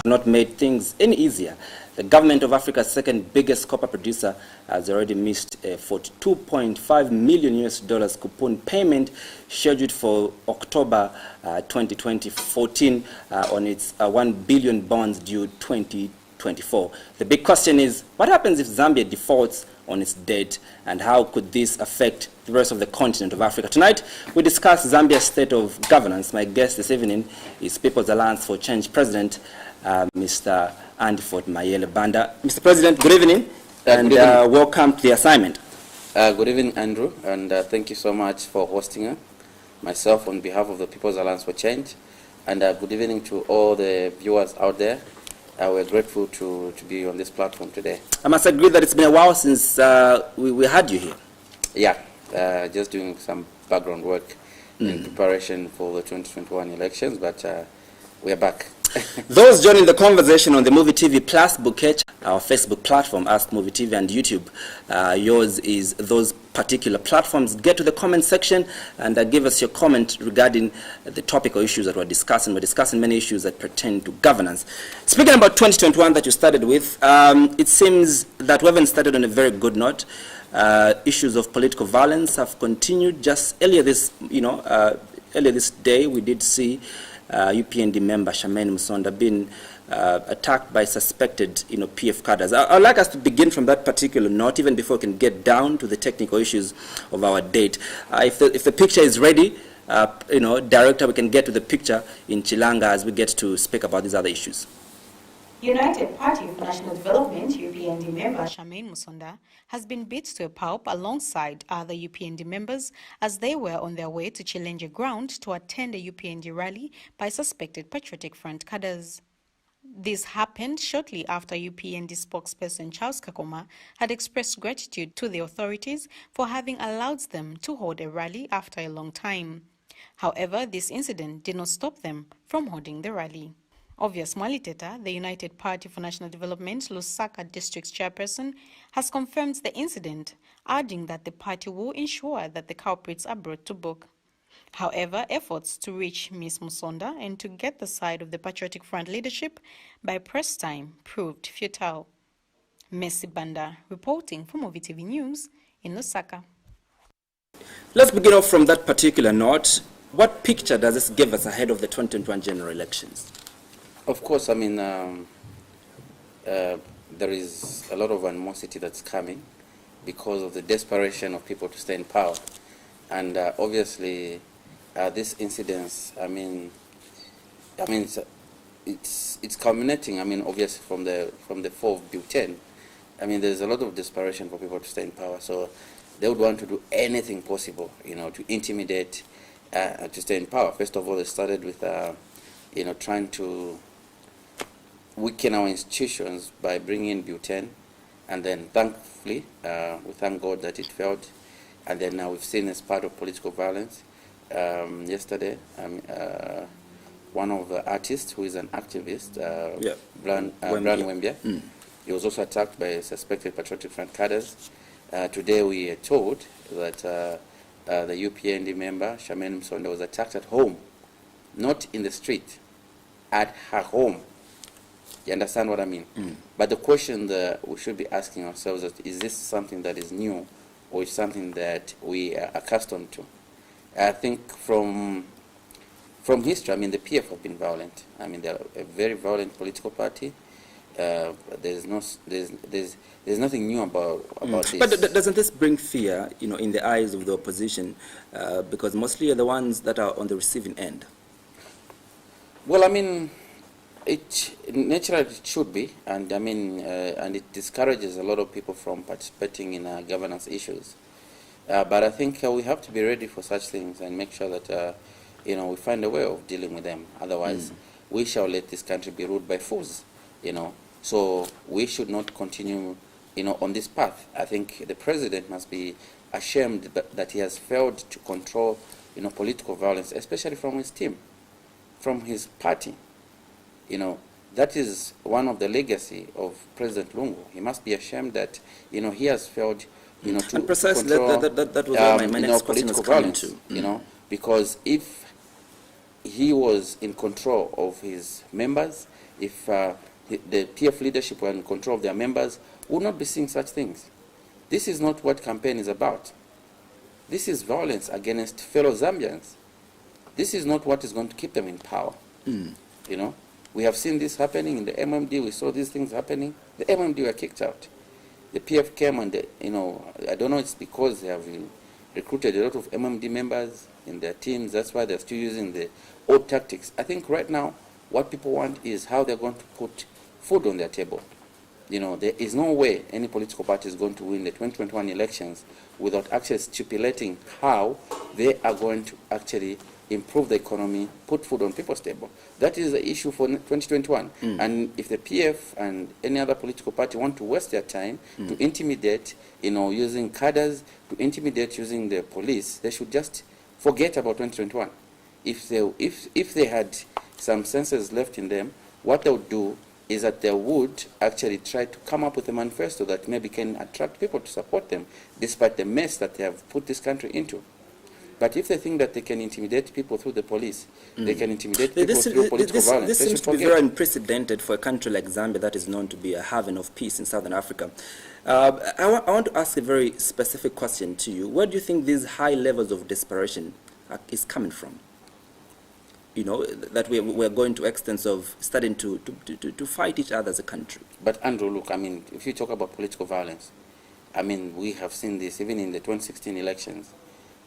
not made things any easier. The government of Africa's second biggest copper producer has already missed a $42.5 million coupon payment scheduled for October 2014 on its 1 billion bonds due 2024. The big question is, what happens if Zambia defaults on its debt, and how could this affect the rest of the continent of Africa? Tonight, we discuss Zambia's state of governance. My guest this evening is People's Alliance for Change President, Mr. Andyford Mayele Banda. Mr. President, good evening, and welcome to the assignment. Good evening, Andrew, and thank you so much for hosting myself on behalf of the People's Alliance for Change, and good evening to all the viewers out there. We're grateful to be on this platform today. I must agree that it's been a while since we had you here. Yeah, just doing some background work in preparation for the 2021 elections, but we're back. Those joining the conversation on the Muvi TV Plus Bouquet, our Facebook platform, Ask Muvi TV, and YouTube. Yours is those particular platforms. Get to the comment section and give us your comment regarding the topic or issues that we're discussing. We're discussing many issues that pertain to governance. Speaking about 2021 that you started with, it seems that we haven't started on a very good note. Issues of political violence have continued. Just earlier this day, we did see UPND member Charmaine Musonda being attacked by suspected PF cadres. I'd like us to begin from that particular note, even before we can get down to the technical issues of our date. If the picture is ready, Director, we can get to the picture in Chilanga as we get to speak about these other issues. United Party for National Development UPND member Charmaine Musonda has been beat to a pulp alongside other UPND members as they were on their way to Chilenge ground to attend a UPND rally by suspected Patriotic Front cadres. This happened shortly after UPND spokesperson Charles Kakoma had expressed gratitude to the authorities for having allowed them to hold a rally after a long time. However, this incident did not stop them from holding the rally. Obvious Mwaliteta, the United Party for National Development Lusaka District's chairperson, has confirmed the incident, adding that the party will ensure that the culprits are brought to book. However, efforts to reach Ms. Musonda and to get the side of the Patriotic Front leadership by press time proved futile. Messi Banda, reporting for Muvi TV News in Lusaka. Let's begin off from that particular note. What picture does this give us ahead of the 2021 general elections? Of course, I mean, there is a lot of animosity that's coming because of the desperation of people to stay in power. And obviously, this incident, it's culminating, obviously from the fall of butane. There's a lot of desperation for people to stay in power. So they would want to do anything possible, to intimidate, to stay in power. First of all, they started with, trying to weaken our institutions by bringing in butane, and then thankfully, we thank God that it failed, and then now we've seen as part of political violence. Yesterday, one of the artists who is an activist, Bran Wembia, he was also attacked by suspected Patriotic Front cadres. Today we are told that the UPND member, Charmaine Musonda, was attacked at home, not in the street, at her home. You understand what I mean? But the question that we should be asking ourselves is this something that is new, or is something that we are accustomed to? I think from history, the PF have been violent. They're a very violent political party. There's nothing new about this. But doesn't this bring fear, in the eyes of the opposition, because mostly are the ones that are on the receiving end? Well, it naturally it should be, and and it discourages a lot of people from participating in governance issues. But I think we have to be ready for such things and make sure that we find a way of dealing with them. Otherwise, we shall let this country be ruled by fools. So we should not continue, on this path. I think the president must be ashamed that he has failed to control, political violence, especially from his team, from his party. That is one of the legacy of President Lungu. He must be ashamed that, he has failed, to and precisely control, that was where my next question was coming violence, to. Because if he was in control of his members, if the PF leadership were in control of their members, we would not be seeing such things. This is not what campaign is about. This is violence against fellow Zambians. This is not what is going to keep them in power. You know, we have seen this happening in the MMD. We saw these things happening. The MMD were kicked out. The PF came and, you know, I don't know, it's because they have recruited a lot of MMD members in their teams. That's why they're still using the old tactics. I think right now what people want is how they're going to put food on their table. You know, there is no way any political party is going to win the 2021 elections without actually stipulating how they are going to actually improve the economy, put food on people's table. That is the issue for 2021. And if the PF and any other political party want to waste their time to intimidate, you know, using cadres, to intimidate using the police, they should just forget about 2021. If they had some senses left in them, what they would do is that they would actually try to come up with a manifesto that maybe can attract people to support them, despite the mess that they have put this country into. But if they think that they can intimidate people through the police, they can intimidate people through political violence. This seems to be very unprecedented for a country like Zambia that is known to be a haven of peace in southern Africa. I want to ask a very specific question to you. Where do you think these high levels of desperation is coming from? You know, that we're going to extents of starting to fight each other as a country. But Andrew, look, I mean, if you talk about political violence, I mean, we have seen this even in the 2016 elections.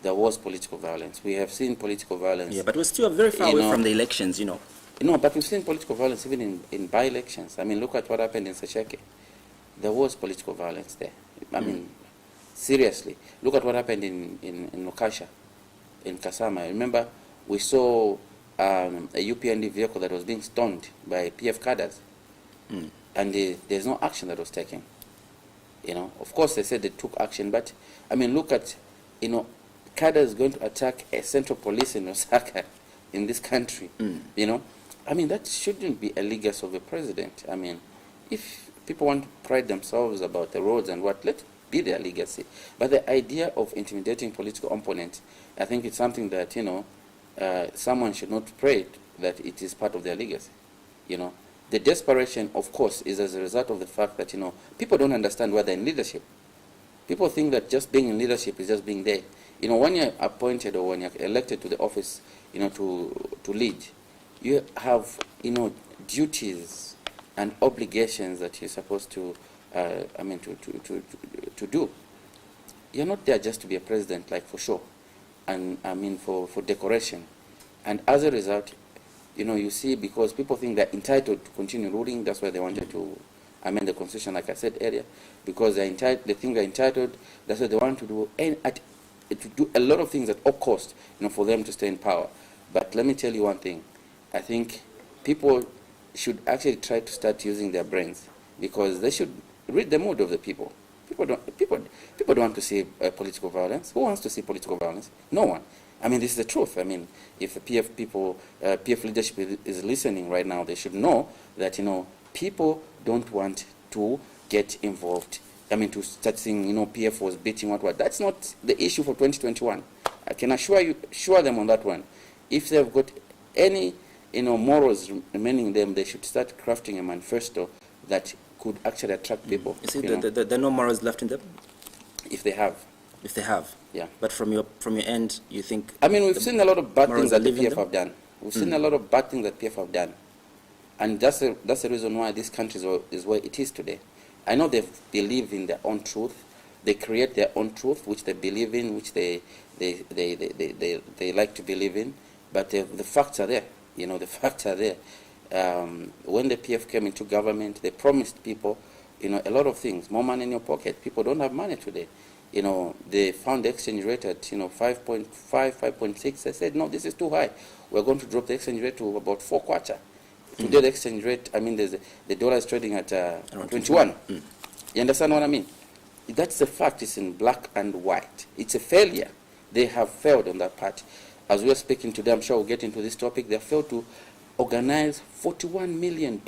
There was political violence. We have seen political violence. Yeah, but we're still very far away from the elections, you know. No, but we've seen political violence even in by-elections. I mean, look at what happened in Sesheke. There was political violence there. I mean, seriously. Look at what happened in Lokasha, in Kasama. Remember, we saw a UPND vehicle that was being stoned by PF cadres. And there's no action that was taken. You know, of course they said they took action, but I mean, look at, you know, cadre is going to attack a central police in Osaka, in this country. You know, I mean, that shouldn't be a legacy of a president. I mean, if people want to pride themselves about the roads and what, let it be their legacy. But the idea of intimidating political opponents, I think it's something that, you know, someone should not pray that it is part of their legacy. You know, the desperation, of course, is as a result of the fact that, you know, people don't understand why they're in leadership. People think that just being in leadership is just being there. You know, when you're appointed or when you're elected to the office, you know, to lead, you have, you know, duties and obligations that you're supposed to, I mean, to do. You're not there just to be a president, like, for sure, and I mean for decoration. And as a result, you know, you see, because people think they're entitled to continue ruling, that's why they wanted to amend the constitution, like I said earlier, because they think they're entitled, that's why they want to do a lot of things at all cost, you know, for them to stay in power. But let me tell you one thing. I think people should actually try to start using their brains, because they should read the mood of the people. People don't want to see political violence. Who wants to see political violence? No one. I mean, this is the truth. I mean, if the PF leadership is listening right now, they should know that, you know, people don't want to get involved. I mean, to start saying, you know, PF was beating what. That's not the issue for 2021. I can assure them on that one. If they've got any, you know, morals remaining in them, they should start crafting a manifesto that could actually attract people. You see, there are no morals left in them? If they have. If they have? Yeah. But from your end, you think... I mean, we've seen a lot of bad things that the PF have done. We've seen a lot of bad things that PF have done. And that's the reason why this country is where it is today. I know they believe in their own truth. They create their own truth, which they believe in, which they like to believe in. But the facts are there. You know, the facts are there. When the PF came into government, they promised people, you know, a lot of things. More money in your pocket. People don't have money today. You know, they found the exchange rate at, you know, 5.5, 5.6. They said, no, this is too high. We're going to drop the exchange rate to about 4 kwacha. Today the exchange rate, I mean, the dollar is trading at 21. You understand what I mean? That's the fact. It's in black and white. It's a failure. They have failed on that part. As we are speaking today, I'm sure we'll get into this topic. They failed to organize $41 million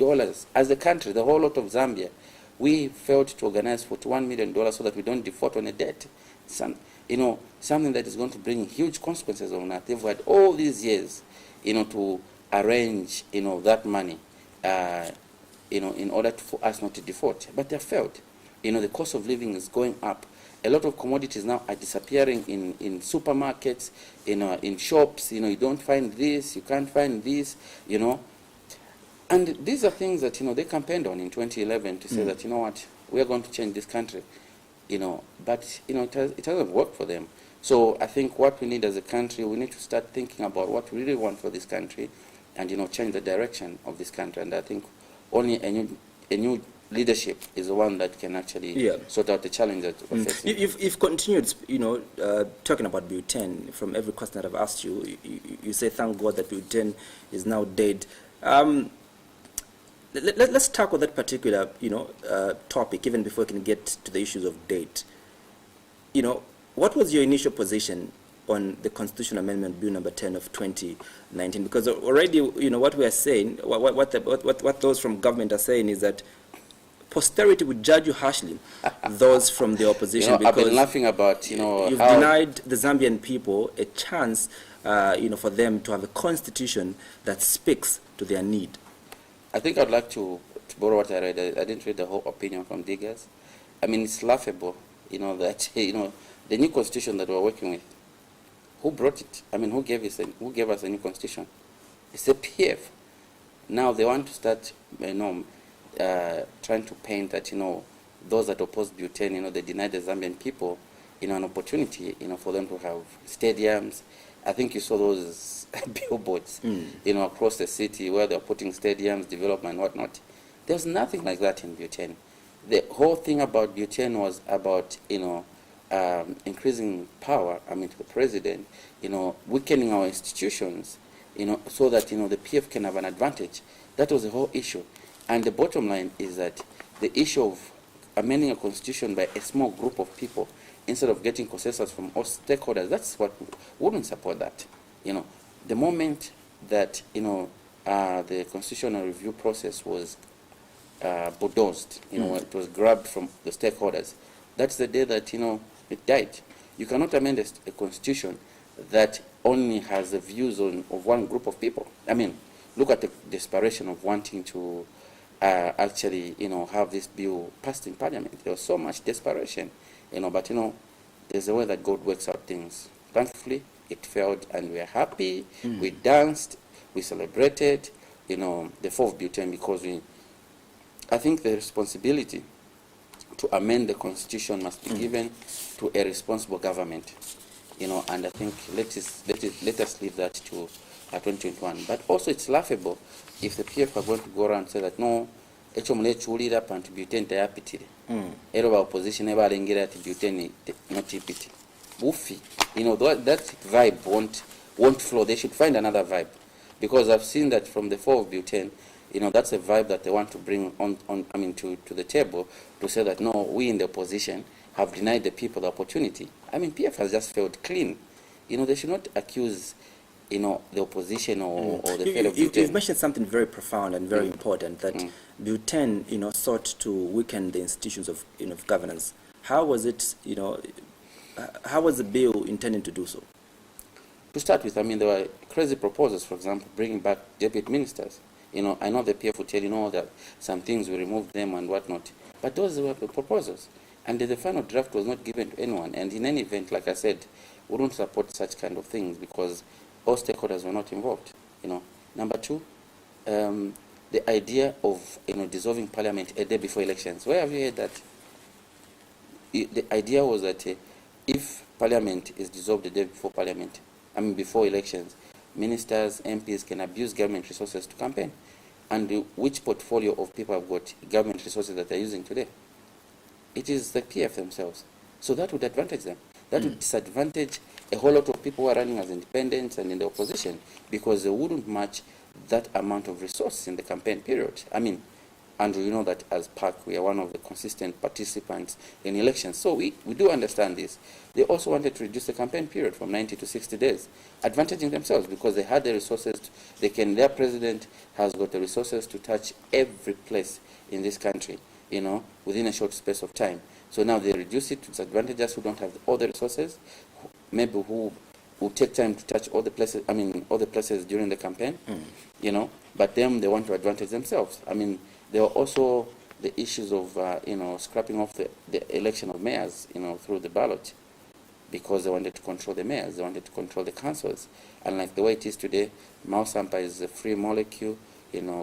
as a country, the whole lot of Zambia. We failed to organize $41 million so that we don't default on a debt. You know, something that is going to bring huge consequences on us. They've had all these years, you know, to arrange, you know, that money. in order for us not to default. But they have failed. The cost of living is going up. A lot of commodities now are disappearing in supermarkets, in shops. You don't find this, you can't find this, And these are things that, they campaigned on in 2011 to say that, you know what, we are going to change this country, But, it hasn't worked for them. So I think what we need as a country, we need to start thinking about what we really want for this country and, change the direction of this country. And I think only a new leadership is the one that can actually sort out the challenges that we're facing. You've continued, talking about butane. From every question that I've asked you, you say, thank God that butane is now dead. Let's tackle that particular, topic, even before we can get to the issues of date. What was your initial position on the Constitutional Amendment Bill number 10 of 2019? Because already, what we are saying, what those from government are saying is that posterity would judge you harshly, those from the opposition, because I've been laughing about, you've denied the Zambian people a chance, for them to have a constitution that speaks to their need. I think I'd like to borrow what I read. I didn't read the whole opinion from Diggers. I mean, it's laughable, that, the new constitution that we're working with, who brought it? I mean, who gave us a new constitution? It's the PF. Now they want to start, trying to paint that, those that oppose butane, they deny the Zambian people, an opportunity, for them to have stadiums. I think you saw those billboards, across the city where they're putting stadiums, development, whatnot. There's nothing like that in butane. The whole thing about butane was about, increasing power, to the president, weakening our institutions, so that, the PF can have an advantage. That was the whole issue. And the bottom line is that the issue of amending a constitution by a small group of people instead of getting consensus from all stakeholders, that's what we wouldn't support that. The moment that, the constitutional review process was bulldozed, it was grabbed from the stakeholders, that's the day that, it died. You cannot amend a constitution that only has the views of one group of people. I mean, look at the desperation of wanting to actually, have this bill passed in Parliament. There was so much desperation, but, there's a way that God works out things. Thankfully, it failed, and we are happy. We danced, we celebrated, the 4th butane, because I think the responsibility to amend the constitution must be given to a responsible government, and I think let us leave that to 2021. But also it's laughable if the PF are going to go around and say that no, ekyomulechulira pantu butane tayapitire. Era ba opposition ebalengera ati butane not ipiti. Buffy, that vibe won't flow. They should find another vibe, because I've seen that from the 4th butane. That's a vibe that they want to bring to the table, to say that, no, we in the opposition have denied the people the opportunity. PF has just failed clean. They should not accuse, the opposition or the failure of butane. You've mentioned something very profound and very important, that butane, sought to weaken the institutions of, governance. How was it, how was the bill intending to do so? To start with, there were crazy proposals, for example, bringing back deputy ministers. I know the PF will tell you, that some things we removed them and whatnot. But those were the proposals. And the final draft was not given to anyone. And in any event, like I said, we don't support such kind of things because all stakeholders were not involved. Number two, the idea of dissolving parliament a day before elections. Where have you heard that? The idea was that if parliament is dissolved the day before before elections, ministers, MPs can abuse government resources to campaign. And which portfolio of people have got government resources that they're using today? It is the PF themselves. So that would advantage them. That would disadvantage a whole lot of people who are running as independents and in the opposition, because they wouldn't match that amount of resources in the campaign period. Andrew, that as PAC, we are one of the consistent participants in elections. So we do understand this. They also wanted to reduce the campaign period from 90 to 60 days, advantaging themselves because they had the resources. Their president has got the resources to touch every place in this country, within a short space of time. So now they reduce it to disadvantage us who don't have all the resources, maybe who will take time to touch all the places during the campaign, but them, they want to advantage themselves. there were also the issues of scrapping off the election of mayors, through the ballot, because they wanted to control the mayors, they wanted to control the councils. And like the way it is today, Mao Sampa is a free molecule,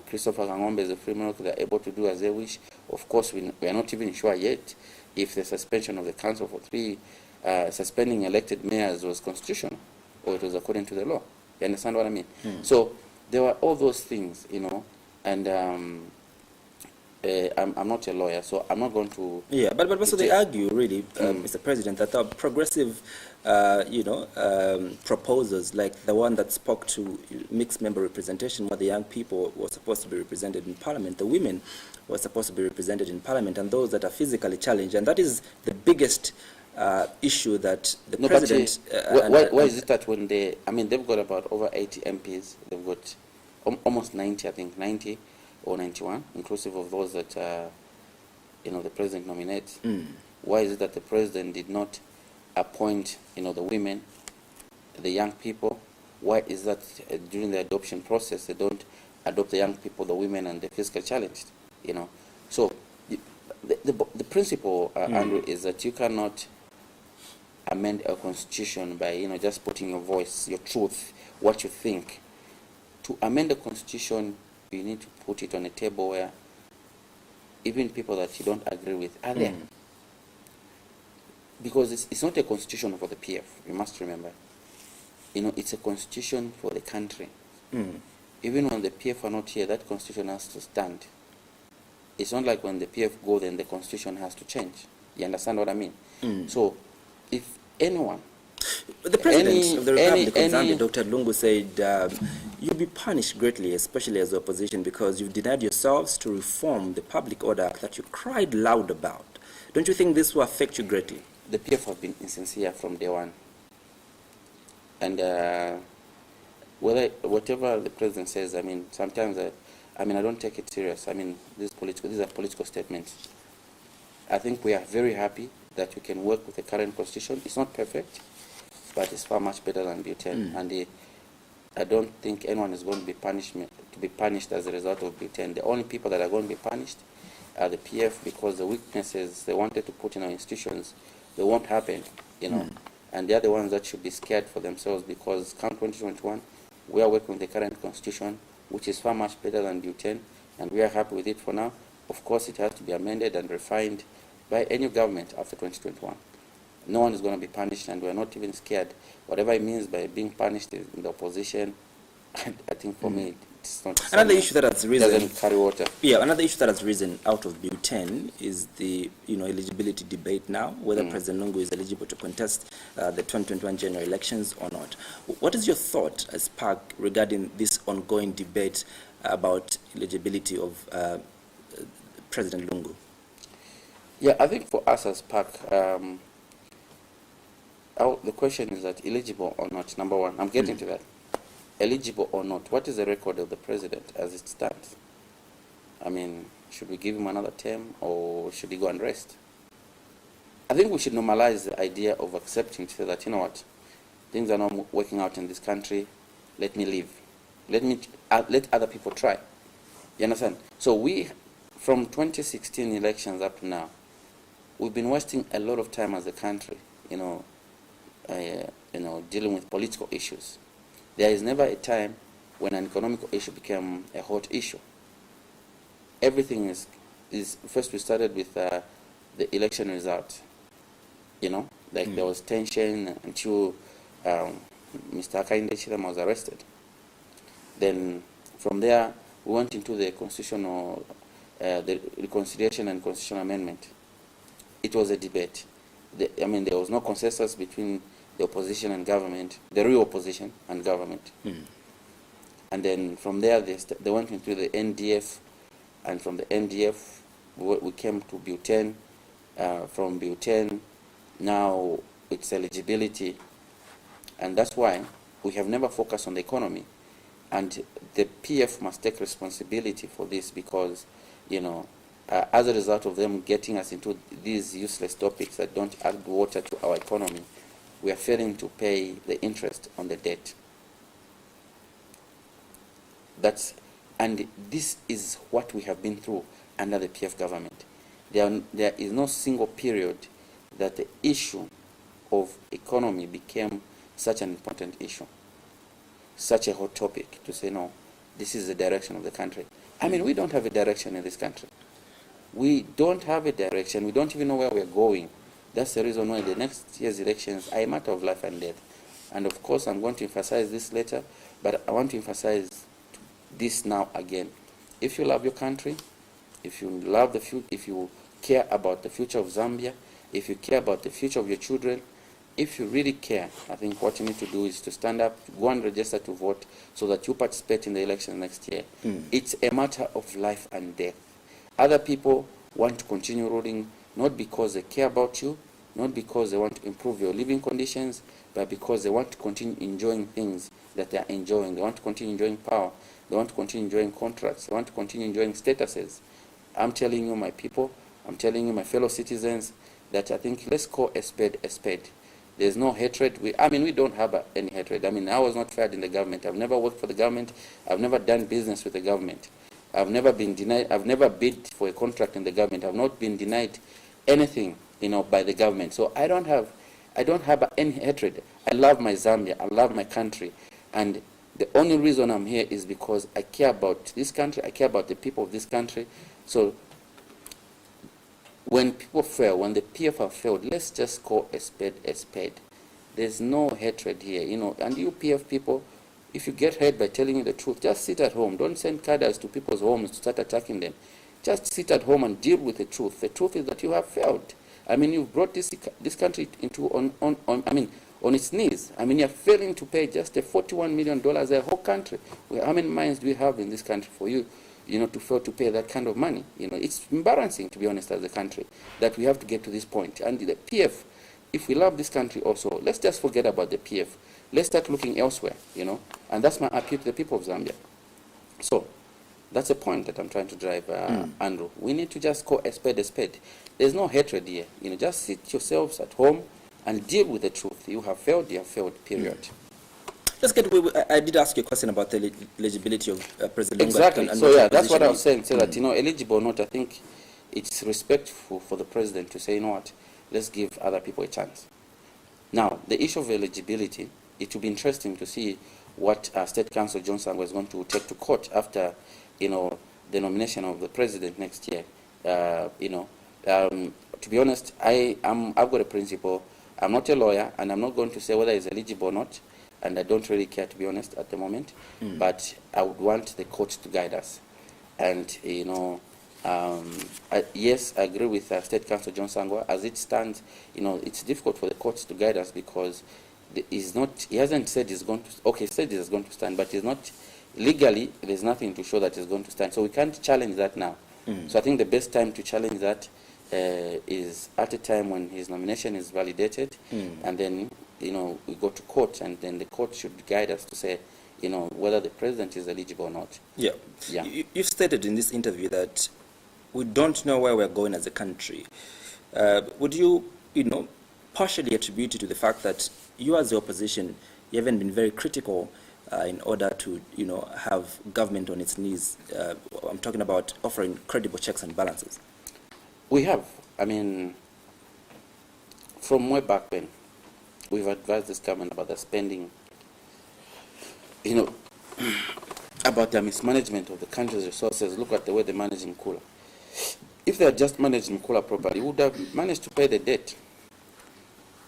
Christopher Kangombe is a free molecule, they're able to do as they wish. Of course, we are not even sure yet if the suspension of the council for suspending elected mayors was constitutional or it was according to the law. You understand what I mean? So there were all those things, and I'm not a lawyer, so I'm not going to... Yeah, but so they argue, really, Mr. President, that the progressive, proposals, like the one that spoke to mixed member representation, where the young people were supposed to be represented in Parliament, the women were supposed to be represented in Parliament, and those that are physically challenged, and that is the biggest issue that the president... why is it that when they've got about over 80 MPs, they've got almost 90, I think, 90 or 91, inclusive of those that the president nominates. Why is it that the president did not appoint the women, the young people? Why is that during the adoption process they don't adopt the young people, the women, and the physically challenged? So the principle, Andrew, is that you cannot amend a constitution by just putting your voice, your truth, what you think. To amend a constitution, you need to put it on a table where even people that you don't agree with are there. Because it's not a constitution for the PF, you must remember. It's a constitution for the country. Even when the PF are not here, that constitution has to stand. It's not like when the PF go, then the constitution has to change. You understand what I mean? So if anyone... The President of the Republic of Zambia, Dr. Lungu, said you'll be punished greatly, especially as the opposition, because you've denied yourselves to reform the Public Order Act that you cried loud about. Don't you think this will affect you greatly? The PF have been insincere from day one. And whatever the President says, sometimes I don't take it serious. These are political statements. I think we are very happy that we can work with the current constitution. It's not perfect, but it's far much better than Butane. And I don't think anyone is going to be punished as a result of Butane. The only people that are going to be punished are the PF, because the weaknesses they wanted to put in our institutions, they won't happen, And they are the ones that should be scared for themselves, because come 2021, we are working with the current constitution, which is far much better than Butane, and we are happy with it for now. Of course, it has to be amended and refined by any government after 2021. No one is going to be punished, and we are not even scared. Whatever it means by being punished in the opposition, I think for me, it's not... Another issue that has risen... doesn't carry water. Yeah, another issue that has risen out of Butane is the eligibility debate now, whether President Lungu is eligible to contest the 2021 general elections or not. What is your thought as PAC regarding this ongoing debate about eligibility of President Lungu? Yeah, I think for us as PAC, the question is that eligible or not, number one. I'm getting to that. Eligible or not, what is the record of the president as it stands? Should we give him another term, or should he go and rest? I think we should normalize the idea of accepting to say that, things are not working out in this country, let me leave. Let other people try. You understand? So we, from 2016 elections up to now, we've been wasting a lot of time as a country, dealing with political issues. There is never a time when an economical issue became a hot issue. Everything is first we started with the election result. There was tension until Mr. Hakainde Chilema was arrested. Then from there we went into the constitutional, the reconciliation and constitutional amendment. It was a debate. There was no consensus between the opposition and government, the real opposition and government. And then from there they went into the NDF, and from the NDF we came to Butane. From Butane now it's eligibility, and that's why we have never focused on the economy, and the PF must take responsibility for this, because as a result of them getting us into these useless topics that don't add water to our economy, we are failing to pay the interest on the debt. And this is what we have been through. under the PF government. There is no single period that the issue of economy became such an important issue, such a hot topic to say, no, this is the direction of the country. I mean, we don't have a direction in this country. We don't have a direction. We don't even know where we're going. That's the reason why the next year's elections are a matter of life and death. And of course, I'm going to emphasize this later, but I want to emphasize this now again. If you love your country, if you love the future, if you care about the future of Zambia, if you care about the future of your children, if you really care, I think what you need to do is to stand up, go and register to vote so that you participate in the election next year. It's a matter of life and death. Other people want to continue ruling not because they care about you, not because they want to improve your living conditions, but because they want to continue enjoying things that they are enjoying. They want to continue enjoying power. They want to continue enjoying contracts. They want to continue enjoying statuses. I'm telling you, my people, I'm telling you, my fellow citizens, that I think let's call a spade a spade. There's no hatred. We don't have any hatred. I mean, I was not fired in the government. I've never worked for the government. I've never done business with the government. I've never been denied. I've never bid for a contract in the government. I've not been denied anything, by the government. So I don't have any hatred. I love my Zambia. I love my country, and the only reason I'm here is because I care about this country. I care about the people of this country. So when people fail, when the PF have failed, let's just call a spade a spade. There's no hatred here, And you PF people, if you get hurt by telling you the truth, just sit at home. Don't send cadres to people's homes to start attacking them. Just sit at home and deal with the truth. The truth is that you have failed. I mean, you've brought this country into on its knees. I mean, you're failing to pay just a $41 million a whole country. How many mines do we have in this country for you, to fail to pay that kind of money? It's embarrassing, to be honest, as a country, that we have to get to this point. And the PF, if we love this country also, let's just forget about the PF. Let's start looking elsewhere, And that's my appeal to the people of Zambia. So that's a point that I'm trying to drive, Andrew. We need to just call a spade a spade. There's no hatred here. Just sit yourselves at home and deal with the truth. You have failed, period. Let's get. I did ask you a question about the eligibility of President Lungu. Exactly. So that's what I was saying. So that eligible or not, I think it's respectful for the president to say, what, let's give other people a chance. Now, the issue of eligibility, it will be interesting to see what State Council Johnson was going to take to court after, the nomination of the president next year. To be honest, I've got a principle. I'm not a lawyer, and I'm not going to say whether it's eligible or not. And I don't really care, to be honest, at the moment. But I would want the court to guide us. And, yes, I agree with State Council John Sangwa. As it stands, it's difficult for the courts to guide us because he hasn't said he's going to, he said he's going to stand, but he's not, legally, there's nothing to show that he's going to stand. So we can't challenge that now. So I think the best time to challenge that is at a time when his nomination is validated, and then, we go to court, and then the court should guide us to say, whether the president is eligible or not. Yeah. You've stated in this interview that we don't know where we're going as a country. Would you, partially attribute it to the fact that you as the opposition, you haven't been very critical in order to, have government on its knees? I'm talking about offering credible checks and balances. We have. I mean, from way back when, we've advised this government about the spending, about the mismanagement of the country's resources. Look at the way they're managing Kula. If they had just managed Mkula properly, we would have managed to pay the debt.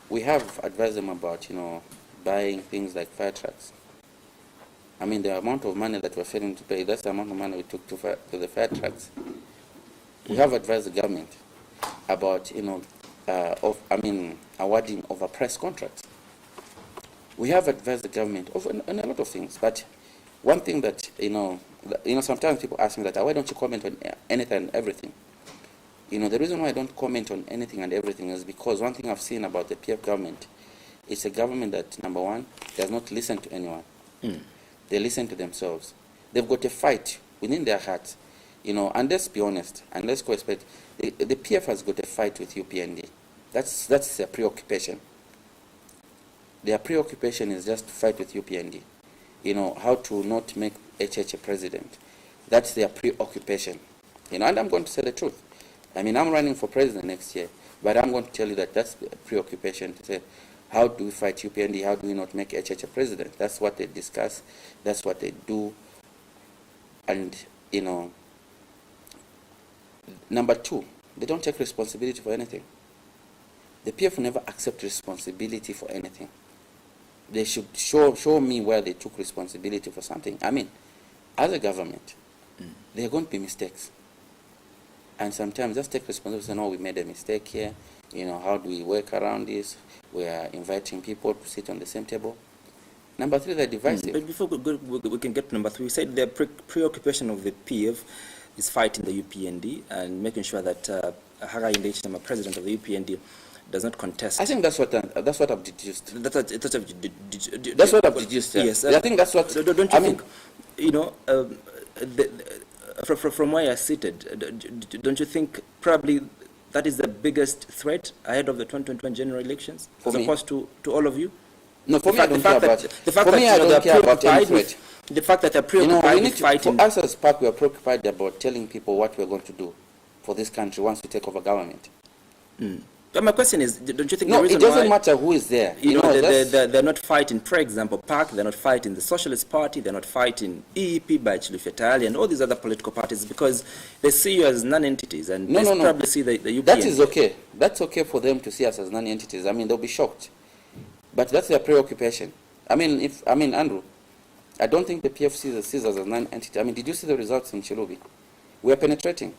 We have advised them about, buying things like fire trucks. I mean, the amount of money that we're failing to pay, that's the amount of money we took to the fire trucks. We have advised the government about, awarding overpriced contracts. We have advised the government on a lot of things, but one thing that, sometimes people ask me that, why don't you comment on anything and everything? The reason why I don't comment on anything and everything is because one thing I've seen about the PF government, it's a government that, number one, does not listen to anyone. They listen to themselves. They've got a fight within their hearts, and let's be honest, and let's go expect, the PF has got a fight with UPND. That's their preoccupation. Their preoccupation is just to fight with UPND. How to not make HH a president. That's their preoccupation. and I'm going to say the truth. I mean, I'm running for president next year, but I'm going to tell you that that's a preoccupation to say, how do we fight UPND? How do we not make HH a president? That's what they discuss. That's what they do. And, number two, they don't take responsibility for anything. The PF never accept responsibility for anything. They should show me where they took responsibility for something. I mean, as a government, there are going to be mistakes. And sometimes just take responsibility and say, no, we made a mistake here. How do we work around this? We are inviting people to sit on the same table. Number three, they're divisive. But before we can get to number three, we said the preoccupation of the PF is fighting the UPND and making sure that Hakainde Hichilema, president of the UPND, does not contest. I think that's what I've deduced. That's what I've deduced. Yes, I think that's what. Don't you think? From where you're seated, don't you think probably that is the biggest threat ahead of the 2021 general elections, as opposed to all of you? No, for me, I don't care about it. The fact that I don't care about any threat. The fact that they're preoccupied with fighting. For us as PAC, we are preoccupied about telling people what we're going to do for this country once we take over government. But my question is, don't you think no, the reason it doesn't why, matter who is there. They're not fighting, for example, PAC, they're not fighting the Socialist Party, they're not fighting EEP by Chilufetali and all these other political parties because they see you as non-entities and probably see the UPND. That is okay. That's okay for them to see us as non-entities. I mean, they'll be shocked. But that's their preoccupation. Andrew, I don't think the PF sees us as non-entity. I mean, did you see the results in Chilubi? We are penetrating.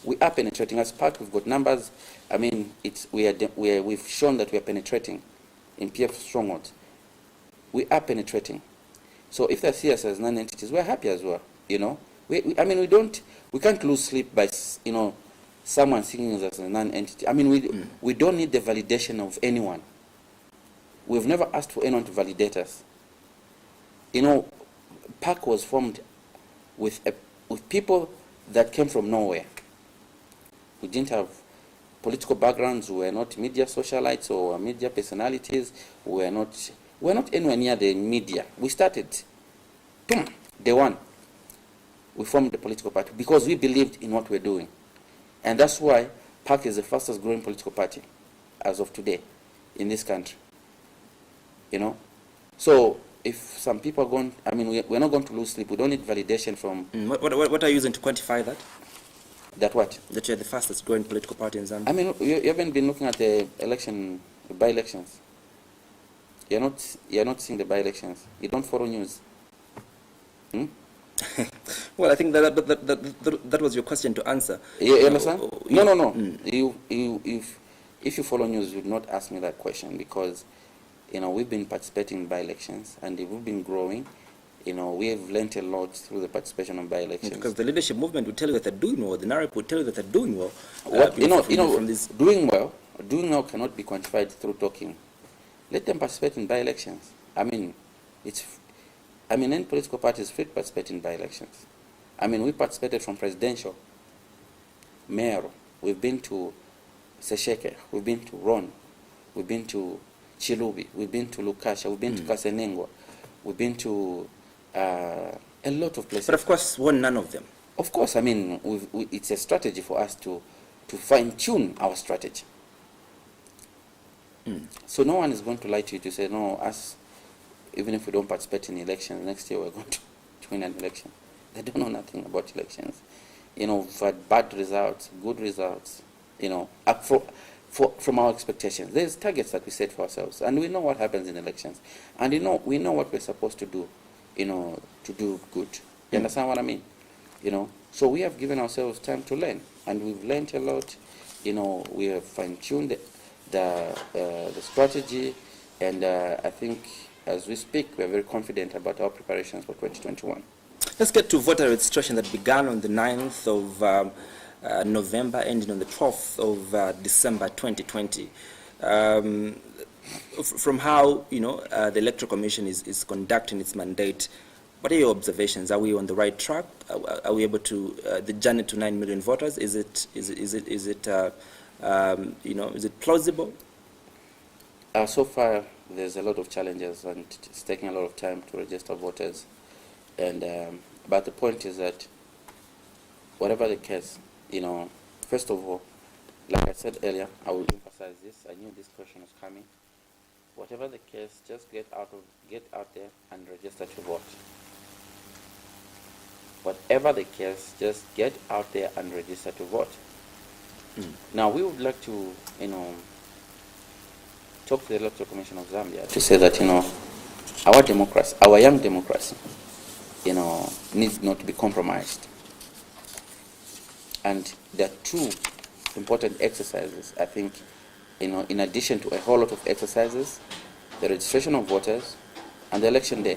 We are penetrating. As PAC, we've got numbers. I mean, we've shown that we are penetrating in PF strongholds. We are penetrating. So if they see us as non-entities, we're happy as well. We can't lose sleep by someone seeing us as a non-entity. I mean, we don't need the validation of anyone. We've never asked for anyone to validate us. PAC was formed with people that came from nowhere. We didn't have political backgrounds. We were not media socialites or media personalities. We were not anywhere near the media. We started, day one. We formed the political party because we believed in what we're doing. And that's why PAC is the fastest growing political party as of today in this country. So if some people are going, we're not going to lose sleep. We don't need validation from... What are you using to quantify that? That what? That you're the fastest growing political party in Zambia. You haven't been looking at the by-elections. You're not seeing the by-elections. You don't follow news. Well, I think that was your question to answer. You understand? No. If you follow news, you would not ask me that question because, we've been participating in by-elections and we've been growing. We have learned a lot through the participation in by-elections. Because the leadership movement will tell you that they're doing well. The narrative will tell you that they're doing well. Doing well cannot be quantified through talking. Let them participate in by-elections. Any political party is free to participate in by-elections. We participated from presidential, mayor. We've been to Sesheke. We've been to Ron. We've been to Chilubi. We've been to Lukasha. We've been to Kasenengwa. We've been to a lot of places. But of course, none of them. Of course, it's a strategy for us to fine-tune our strategy. So no one is going to lie to you to say, no, even if we don't participate in elections, next year we're going to win an election. They don't know nothing about elections. We've had bad results, good results, from our expectations. There's targets that we set for ourselves, and we know what happens in elections. And we know what we're supposed to do, to do good. You understand what I mean? So we have given ourselves time to learn, and we've learned a lot. We have fine-tuned the strategy, and I think as we speak, we're very confident about our preparations for 2021. Let's get to voter registration that began on the 9th of November, ending on the 12th of December 2020. From how the Electoral Commission is conducting its mandate, what are your observations? Are we on the right track? Are we able to the journey to 9 million voters? Is it plausible? So far, there's a lot of challenges, and it's taking a lot of time to register voters. And but the point is that whatever the case, first of all, like I said earlier, I will emphasize this. I knew this question was coming. Whatever the case, just get out there and register to vote. Whatever the case, just get out there and register to vote. Now, we would like to, talk to the Electoral Commission of Zambia to say that, our democracy, our young democracy, needs not to be compromised. And there are two important exercises, I think, in addition to a whole lot of exercises: the registration of voters and the election day.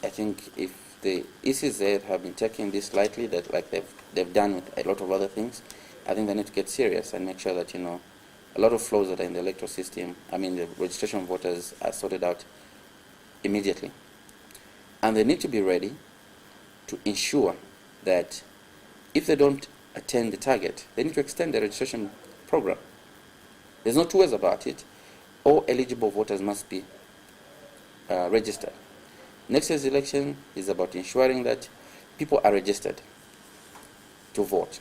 I think if the ECZ have been taking this lightly, that like they've done with a lot of other things, I think they need to get serious and make sure that, a lot of flaws that are in the electoral system, the registration of voters, are sorted out immediately. And they need to be ready to ensure that if they don't attain the target, they need to extend the registration program. There's no two ways about it. All eligible voters must be registered. Next year's election is about ensuring that people are registered to vote.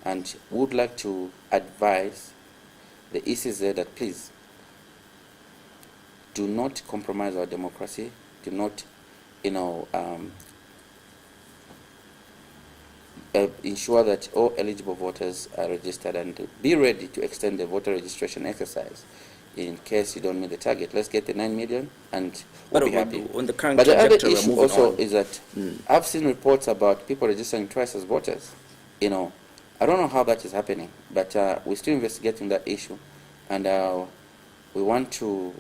And we would like to advise the ECZ that please do not compromise our democracy. Do not, ensure that all eligible voters are registered, and be ready to extend the voter registration exercise in case you don't meet the target. Let's get the 9 million and we'll be happy. On the current but the other trajectory, issue also is that I've seen reports about people registering twice as voters. I don't know how that is happening, but we're still investigating that issue, and we want to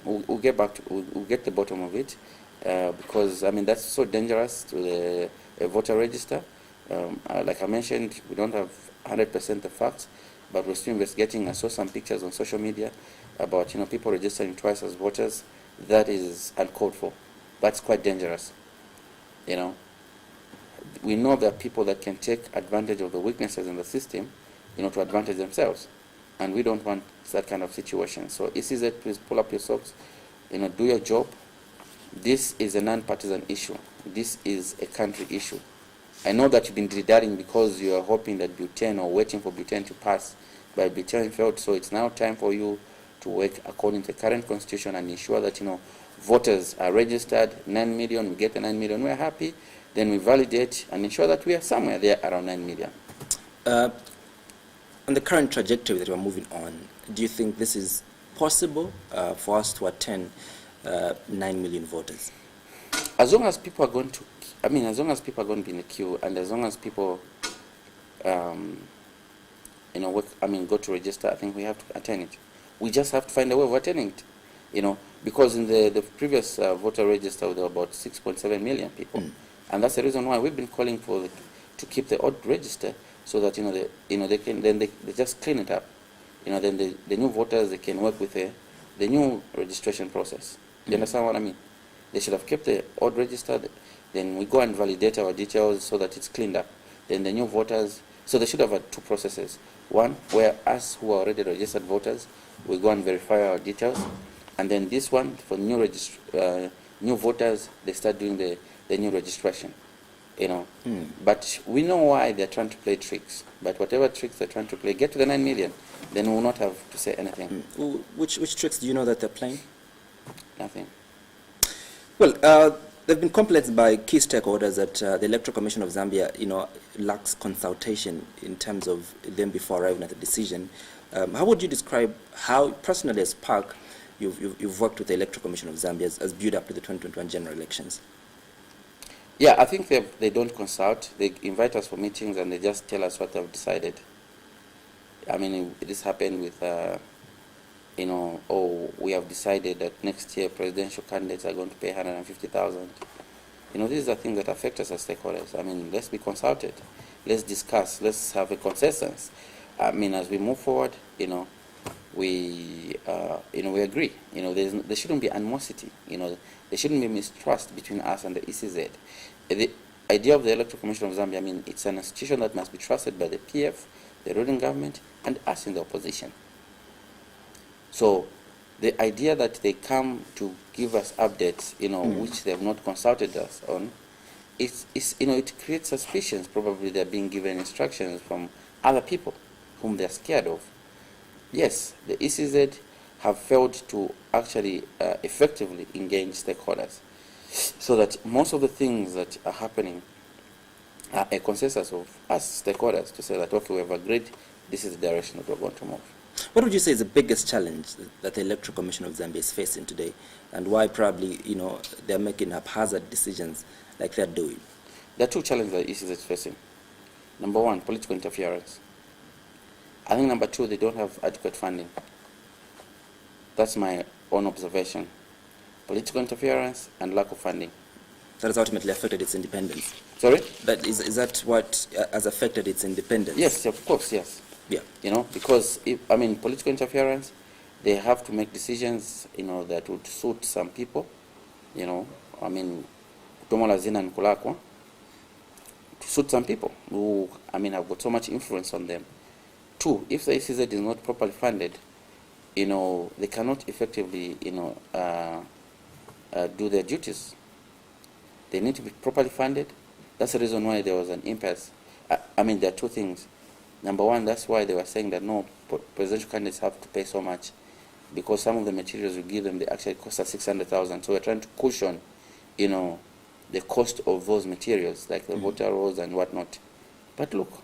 we'll get back to we'll get the bottom of it, because that's so dangerous to the voter register. Like I mentioned, we don't have 100% the facts, but we're still investigating. I saw some pictures on social media about people registering twice as voters. That is uncalled for. That's quite dangerous. We know there are people that can take advantage of the weaknesses in the system, to advantage themselves, and we don't want that kind of situation. So ECZ, please pull up your socks, do your job. This is a non-partisan issue. This is a country issue. I know that you've been diddling because you are hoping that Butane, or waiting for Butane to pass, but Butane failed. So it's now time for you to work according to the current constitution and ensure that voters are registered. 9 million, we get the 9 million, we're happy. Then we validate and ensure that we are somewhere there around 9 million. On the current trajectory that we're moving on, do you think this is possible for us to attain 9 million voters? As long as people are going to, as long as people are going to be in the queue, and as long as people, go to register, I think we have to attain it. We just have to find a way of attaining it, because in the previous voter register, there were about 6.7 million people. And that's the reason why we've been calling to keep the old register, so that they can they just clean it up. Then the new voters, they can work with the new registration process. You understand what I mean? They should have kept the old register. Then we go and validate our details so that it's cleaned up. Then the new voters, so they should have had two processes. One, where us who are already registered voters, we go and verify our details, and then this one for new new voters, they start doing the new registration. But we know why they're trying to play tricks. But whatever tricks they're trying to play, get to the 9 million, then we will not have to say anything. Which tricks do you know that they're playing? Nothing. Well, they've been complained by key stakeholders that the Electoral Commission of Zambia, lacks consultation in terms of them before arriving at a decision. How would you describe how, personally as PAC, you've worked with the Electoral Commission of Zambia as build up to the 2021 general elections? Yeah, I think they don't consult. They invite us for meetings and they just tell us what they've decided. This happened with, we have decided that next year presidential candidates are going to pay 150,000. These are things that affect us as stakeholders. Let's be consulted. Let's discuss. Let's have a consensus. As we move forward, we agree. There shouldn't be animosity. There shouldn't be mistrust between us and the ECZ. The idea of the Electoral Commission of Zambia, it's an institution that must be trusted by the PF, the ruling government, and us in the opposition. So the idea that they come to give us updates, which they have not consulted us on, it creates suspicions. Probably they're being given instructions from other people whom they're scared of. Yes, the ECZ have failed to actually effectively engage stakeholders, so that most of the things that are happening are a consensus of us stakeholders to say that, okay, we have agreed, this is the direction that we're going to move. What would you say is the biggest challenge that the Electoral Commission of Zambia is facing today, and why probably they're making haphazard decisions like they're doing? There are two challenges that ECZ is facing. Number one, political interference. I think number two, they don't have adequate funding. That's my own observation. Political interference and lack of funding. That has ultimately affected its independence. Sorry? Is that what has affected its independence? Yes, of course, yes. Yeah. Because political interference, they have to make decisions, that would suit some people. Kutomola zina nkulakwa, to suit some people who, have got so much influence on them. Two, if the ECZ is not properly funded, they cannot effectively, do their duties. They need to be properly funded. That's the reason why there was an impasse. There are two things. Number one, that's why they were saying that no, presidential candidates have to pay so much, because some of the materials we give them, they actually cost us 600,000. So we're trying to cushion, the cost of those materials, like the voter rolls and whatnot. But look,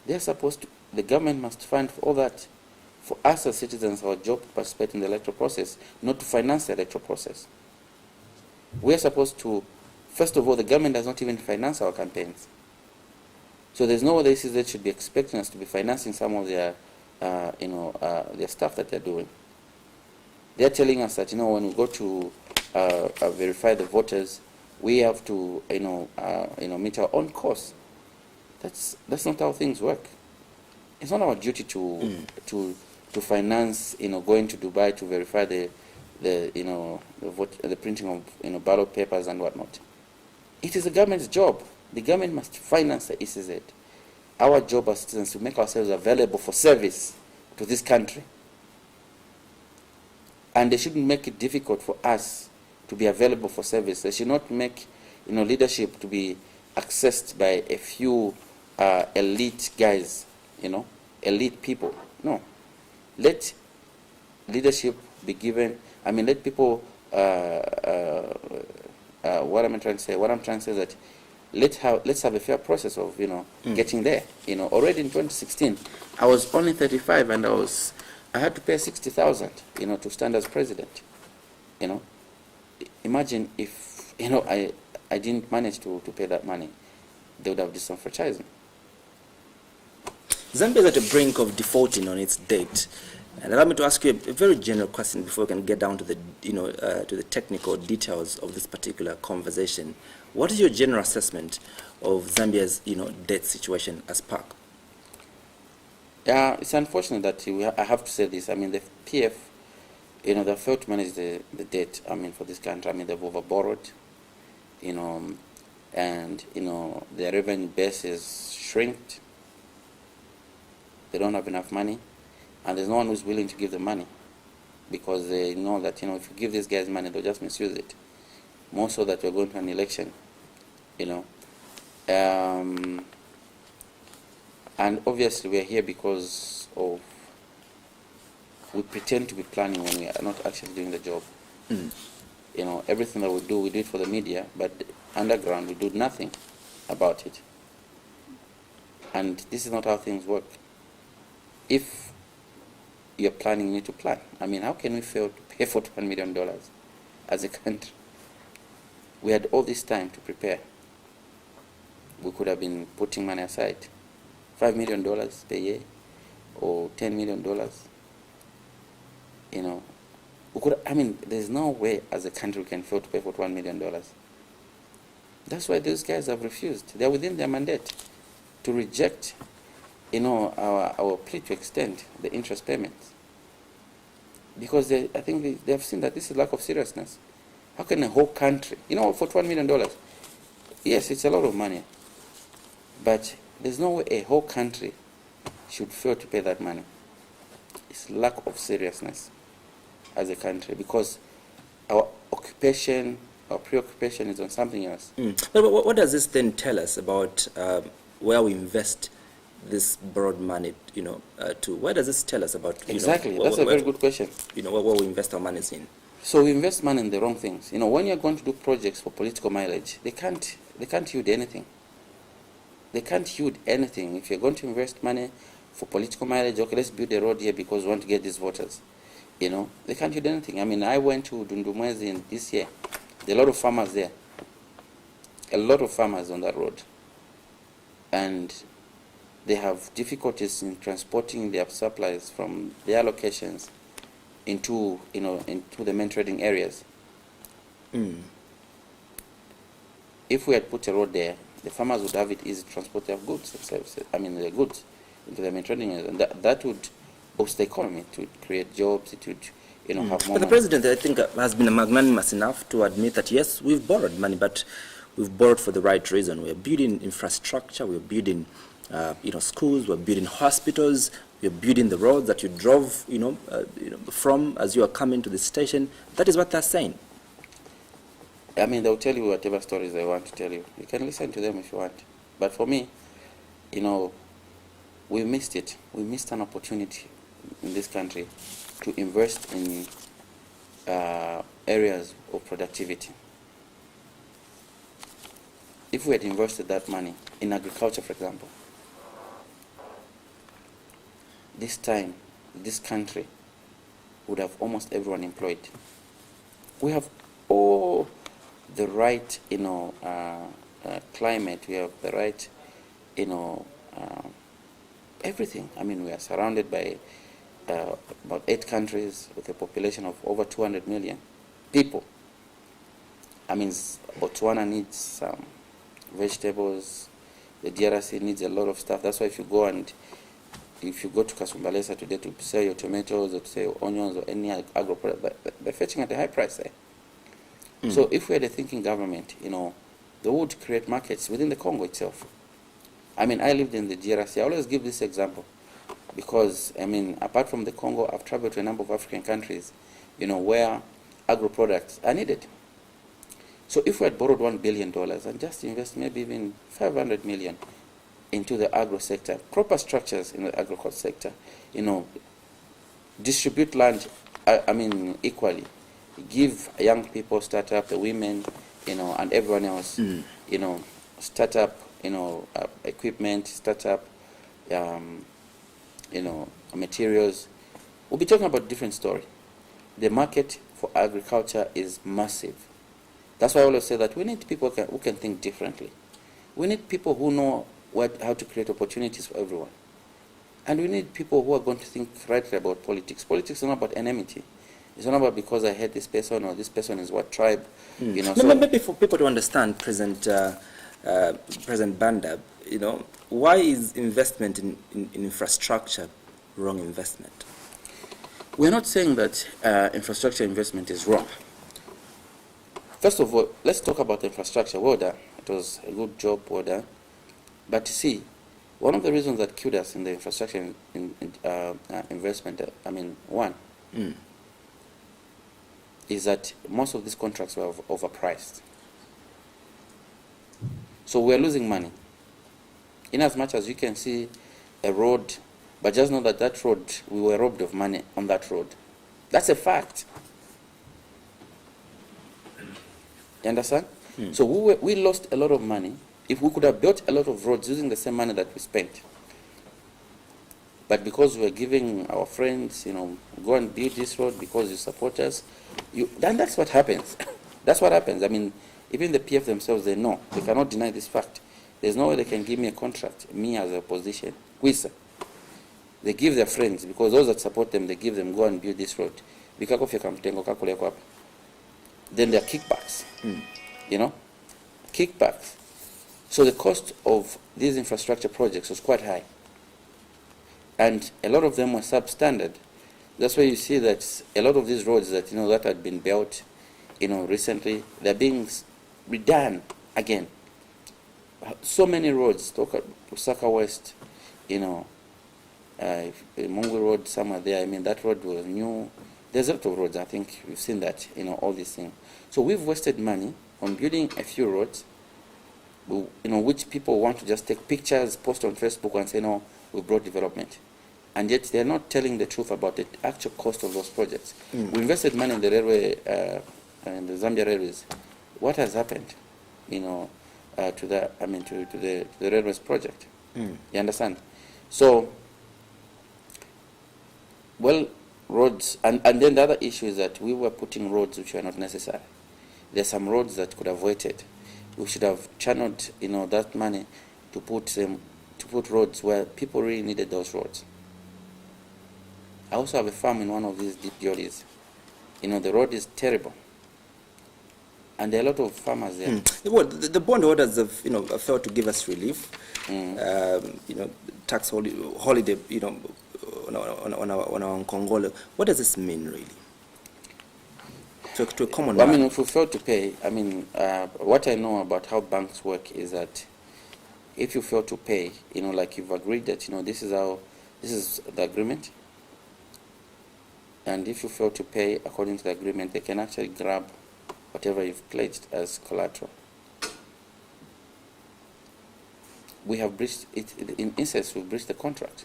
the government must fund for all that. For us as citizens, our job to participate in the electoral process, not to finance the electoral process. We're supposed to, first of all, the government does not even finance our campaigns. So there's no way the ECZ should be expecting us to be financing some of their, their stuff that they're doing. They're telling us that, when we go to verify the voters, we have to, meet our own costs. That's not how things work. It's not our duty to finance, going to Dubai to verify the printing of ballot papers and whatnot. It is the government's job. The government must finance the ECZ. Our job as citizens is to make ourselves available for service to this country. And they shouldn't make it difficult for us to be available for service. They should not make leadership to be accessed by a few elite guys, elite people. No. Let leadership be given. Let people, what I'm trying to say is that let's have a fair process of, getting there. Already in 2016, I was only 35 and I had to pay 60,000, to stand as president. Imagine if, I didn't manage to pay that money. They would have disenfranchised me. Zambia is at the brink of defaulting on its debt. And allow me to ask you a very general question before we can get down to the, to the technical details of this particular conversation. What is your general assessment of Zambia's, debt situation as PAC? It's unfortunate that I have to say this. The PF, they failed to manage the debt. For this country, they've overborrowed. And their revenue base is shrinked. They don't have enough money. And there's no one who's willing to give them money, because they know that, if you give these guys money, they'll just misuse it. More so that we're going to an election, And obviously we're here because of, we pretend to be planning when we are not actually doing the job. Everything that we do it for the media, but underground we do nothing about it. And this is not how things work. If you're planning, you need to plan. How can we fail to pay $41 million as a country? We had all this time to prepare. We could have been putting money aside, $5 million per year, or $10 million. We could. There's no way as a country we can fail to pay $41 million. That's why those guys have refused. They're within their mandate to reject, our plea to extend the interest payments. Because I think they have seen that this is lack of seriousness. How can a whole country, for $1 million, yes, it's a lot of money, but there's no way a whole country should fail to pay that money. It's lack of seriousness as a country, because our occupation, our preoccupation is on something else. But what does this then tell us about where we invest this borrowed money, to? Where does this tell us about, Exactly, that's a very good question. Where we invest our monies in? So we invest money in the wrong things. When you're going to do projects for political mileage, they can't yield anything. They can't yield anything. If you're going to invest money for political mileage, okay, let's build a road here because we want to get these voters. They can't yield anything. I mean, I went to Dundumwezi this year. There are a lot of farmers there. A lot of farmers on that road. And they have difficulties in transporting their supplies from their locations into the main trading areas. If we had put a road there, the farmers would have it easy to transport their goods and services. I mean, their goods into the main trading areas, and that would boost the economy, to create jobs. It would, have more. But the president, I think, has been magnanimous enough to admit that yes, we've borrowed money, but we've borrowed for the right reason. We're building infrastructure. We're building, schools. We're building hospitals. We're building the roads that you drove, from as you are coming to the station. That is what they're saying. I mean, they'll tell you whatever stories they want to tell you. You can listen to them if you want. But for me, we missed it. We missed an opportunity in this country to invest in areas of productivity. If we had invested that money in agriculture, for example, this time, this country would have almost everyone employed. We have all the right, climate. We have the right, everything. I mean, we are surrounded by about 8 countries with a population of over 200 million people. I mean, Botswana needs some vegetables. The DRC needs a lot of stuff. That's why if you go to Kasumbalesa today to sell your tomatoes or to sell your onions or any agro product, they're fetching at a high price there. So if we had a thinking government, they would create markets within the Congo itself. I mean, I lived in the DRC. I always give this example because, I mean, apart from the Congo, I've traveled to a number of African countries, where agro products are needed. So if we had borrowed $1 billion and just invest maybe even 500 million into the agro sector, proper structures in the agriculture sector, distribute land, equally, give young people startup, the women, and everyone else, startup, equipment, startup, materials. We'll be talking about a different story. The market for agriculture is massive. That's why I always say that we need people who can think differently. We need people who know how to create opportunities for everyone. And we need people who are going to think rightly about politics. Politics is not about enmity. It's not about because I hate this person or this person is what tribe. So maybe for people to understand President Banda, why is investment in infrastructure wrong investment? We're not saying that infrastructure investment is wrong. First of all, let's talk about infrastructure. Well done. It was a good job, well done. But you see, one of the reasons that killed us in the infrastructure investment, one, is that most of these contracts were overpriced. So we're losing money. In as much as you can see a road, but just know that road, we were robbed of money on that road. That's a fact. You understand? So we lost a lot of money. If we could have built a lot of roads using the same money that we spent, but because we're giving our friends, go and build this road because you support us, then that's what happens. That's what happens. I mean, even the PF themselves, they know. They cannot deny this fact. There's no way they can give me a contract, me as a opposition. They give their friends, because those that support them, they give them, go and build this road. Then there are kickbacks. Kickbacks. So the cost of these infrastructure projects was quite high. And a lot of them were substandard. That's why you see that a lot of these roads that that had been built, recently, they're being redone again. So many roads, Lusaka West, Mungu Road somewhere there. I mean, that road was new. There's a lot of roads. I think we've seen that, all these things. So we've wasted money on building a few roads, which people want to just take pictures, post on Facebook and say, no, we brought development. And yet they're not telling the truth about the actual cost of those projects. We invested money in the railway, in the Zambia railways. What has happened, to the railways project? You understand? So, well, roads, and then the other issue is that we were putting roads which were not necessary. There's some roads that could have waited. We should have channeled, that money to put roads where people really needed those roads. I also have a farm in one of these deep jollies. The road is terrible. And there are a lot of farmers there. Well, the bond orders have, failed to give us relief. Tax holiday, on our Congolo. What does this mean, really? To a common man? If we fail to pay, what I know about how banks work is that if you fail to pay, like you've agreed that, this is the agreement. And if you fail to pay according to the agreement, they can actually grab whatever you've pledged as collateral. We have breached it. In essence, we've breached the contract.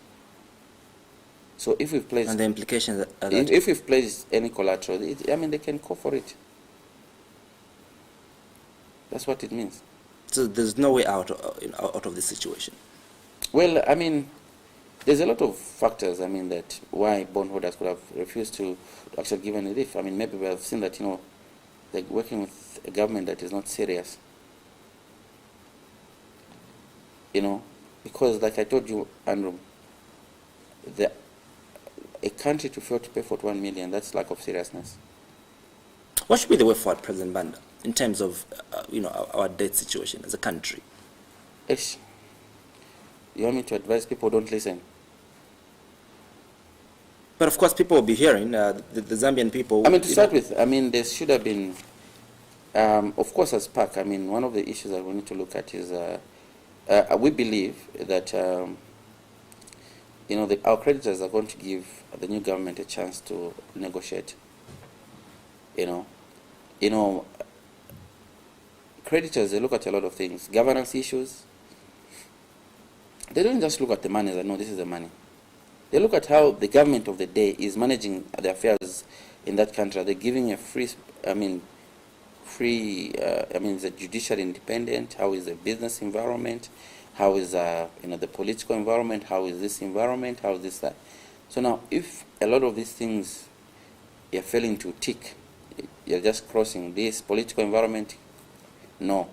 So if we've pledged... And the implications are that... If we've pledged any collateral, they can call for it. That's what it means. So there's no way out of this situation? Well, there's a lot of factors, that why bondholders could have refused to actually give any relief. Maybe we have seen that, they're working with a government that is not serious. Because like I told you, Andrew, a country to fail to pay 41 million, that's lack of seriousness. What should be the way forward, President Banda, in terms of, our debt situation as a country? Ish. You want me to advise people don't listen? But of course, people will be hearing, the Zambian people... to start with, there should have been, of course, as PAC, one of the issues that we need to look at is, we believe that, our creditors are going to give the new government a chance to negotiate. Creditors, they look at a lot of things. Governance issues. They don't just look at the money and say, no, this is the money. They look at how the government of the day is managing the affairs in that country. They're giving a is the judiciary independent? How is the business environment? How is the political environment? How is this environment? How is this that? So now, if a lot of these things you're failing to tick, you're just crossing this political environment, no.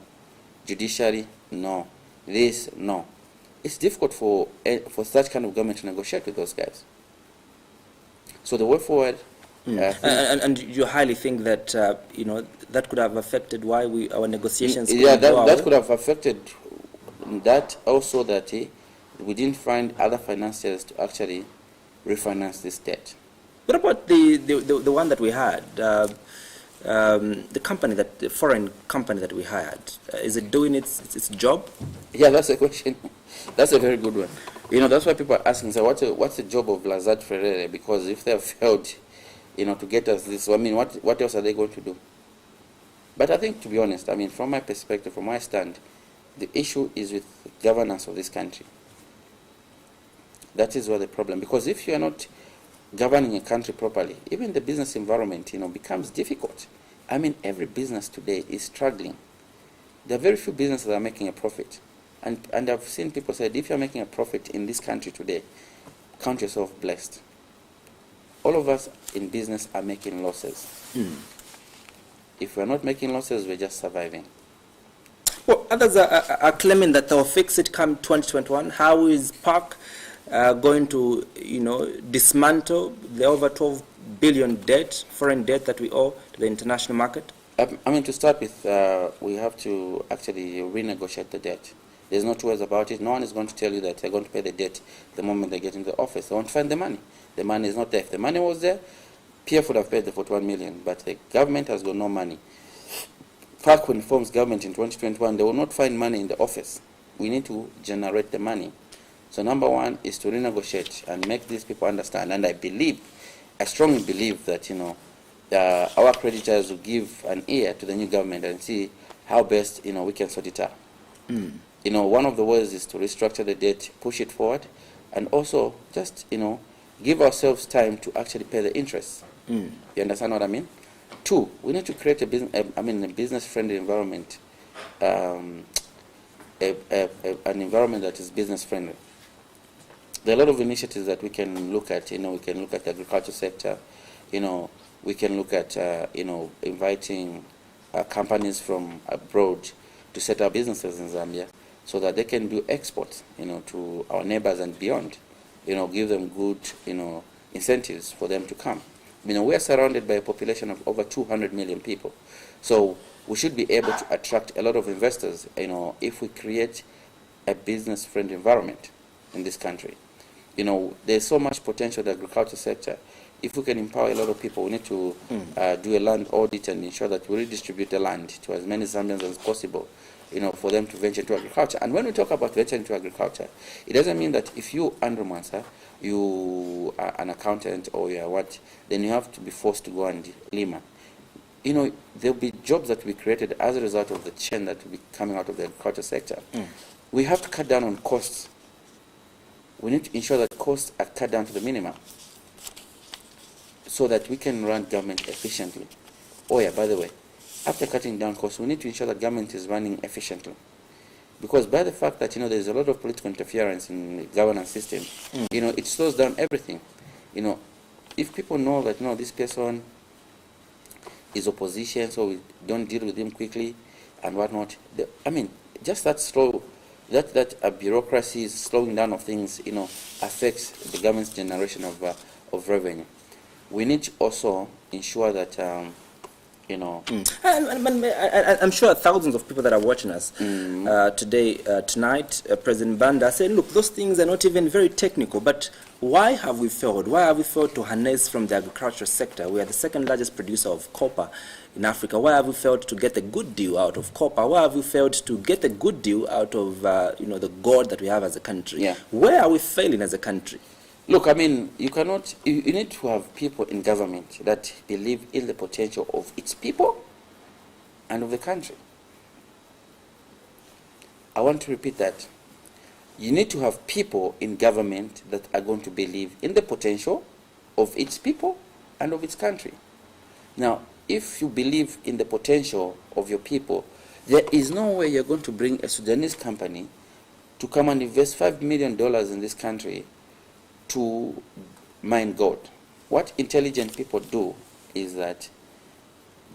Judiciary, no. This, no. It's difficult for such kind of government to negotiate with those guys. So the way forward... and you highly think that, that could have affected why our negotiations... that could have affected that also, that we didn't find other financiers to actually refinance this debt. What about the one that we had? The foreign company that we had, is it doing its job? Yeah, that's a question. That's a very good one. That's why people are asking, so what's the job of Lazard Ferreira? Because if they have failed, to get us this, what else are they going to do? But I think, to be honest, from my perspective, from my stand, the issue is with the governance of this country. That is where the problem, because if you are not governing a country properly, even the business environment, becomes difficult. Every business today is struggling. There are very few businesses that are making a profit. And I've seen people say, if you're making a profit in this country today, count yourself blessed. All of us in business are making losses. If we're not making losses, we're just surviving. Well, others are claiming that they'll fix it come 2021. How is PAC going to, dismantle the over 12 billion debt, foreign debt that we owe to the international market? To start with, we have to actually renegotiate the debt. There's no two ways about it. No one is going to tell you that they're going to pay the debt the moment they get into the office. They won't find the money. The money is not there. If the money was there, PF would have paid the 41 million, but the government has got no money. PAC informs government in 2021, they will not find money in the office. We need to generate the money. So number one is to renegotiate and make these people understand. And I believe I strongly believe that, our creditors will give an ear to the new government and see how best, we can sort it out. One of the ways is to restructure the debt, push it forward, and also just, give ourselves time to actually pay the interest. You understand what I mean? 2, we need to create a business-friendly environment, an environment that is business-friendly. There are a lot of initiatives that we can look at. We can look at the agriculture sector. We can look at, inviting companies from abroad to set up businesses in Zambia so that they can do exports, to our neighbors and beyond. Give them good, incentives for them to come. We are surrounded by a population of over 200 million people. So we should be able to attract a lot of investors, if we create a business-friendly environment in this country. There's so much potential in the agriculture sector. If we can empower a lot of people, we need to do a land audit and ensure that we redistribute the land to as many Zambians as possible, for them to venture into agriculture. And when we talk about venture into agriculture, it doesn't mean that if you, Andrew Mansa, you are an accountant or you are what, then you have to be forced to go and lima. There'll be jobs that will be created as a result of the chain that will be coming out of the agriculture sector. We have to cut down on costs. We need to ensure that costs are cut down to the minimum so that we can run government efficiently. Oh yeah, by the way, after cutting down costs, we need to ensure that government is running efficiently. Because by the fact that, there's a lot of political interference in the governance system, it slows down everything. If people know that, no, this person is opposition, so we don't deal with him quickly and whatnot. Just that slow, that bureaucracy is slowing down of things, affects the government's generation of revenue. We need to also ensure that, I'm sure thousands of people that are watching us tonight, President Banda said, look, those things are not even very technical, but why have we failed? Why have we failed to harness from the agricultural sector? We are the second largest producer of copper in Africa. Why have we failed to get a good deal out of copper? Why have we failed to get a good deal out of, the gold that we have as a country? Yeah. Where are we failing as a country? Look, you need to have people in government that believe in the potential of its people and of the country. I want to repeat that. You need to have people in government that are going to believe in the potential of its people and of its country. Now, if you believe in the potential of your people, there is no way you're going to bring a Sudanese company to come and invest $5 million in this country to mine gold. What intelligent people do is that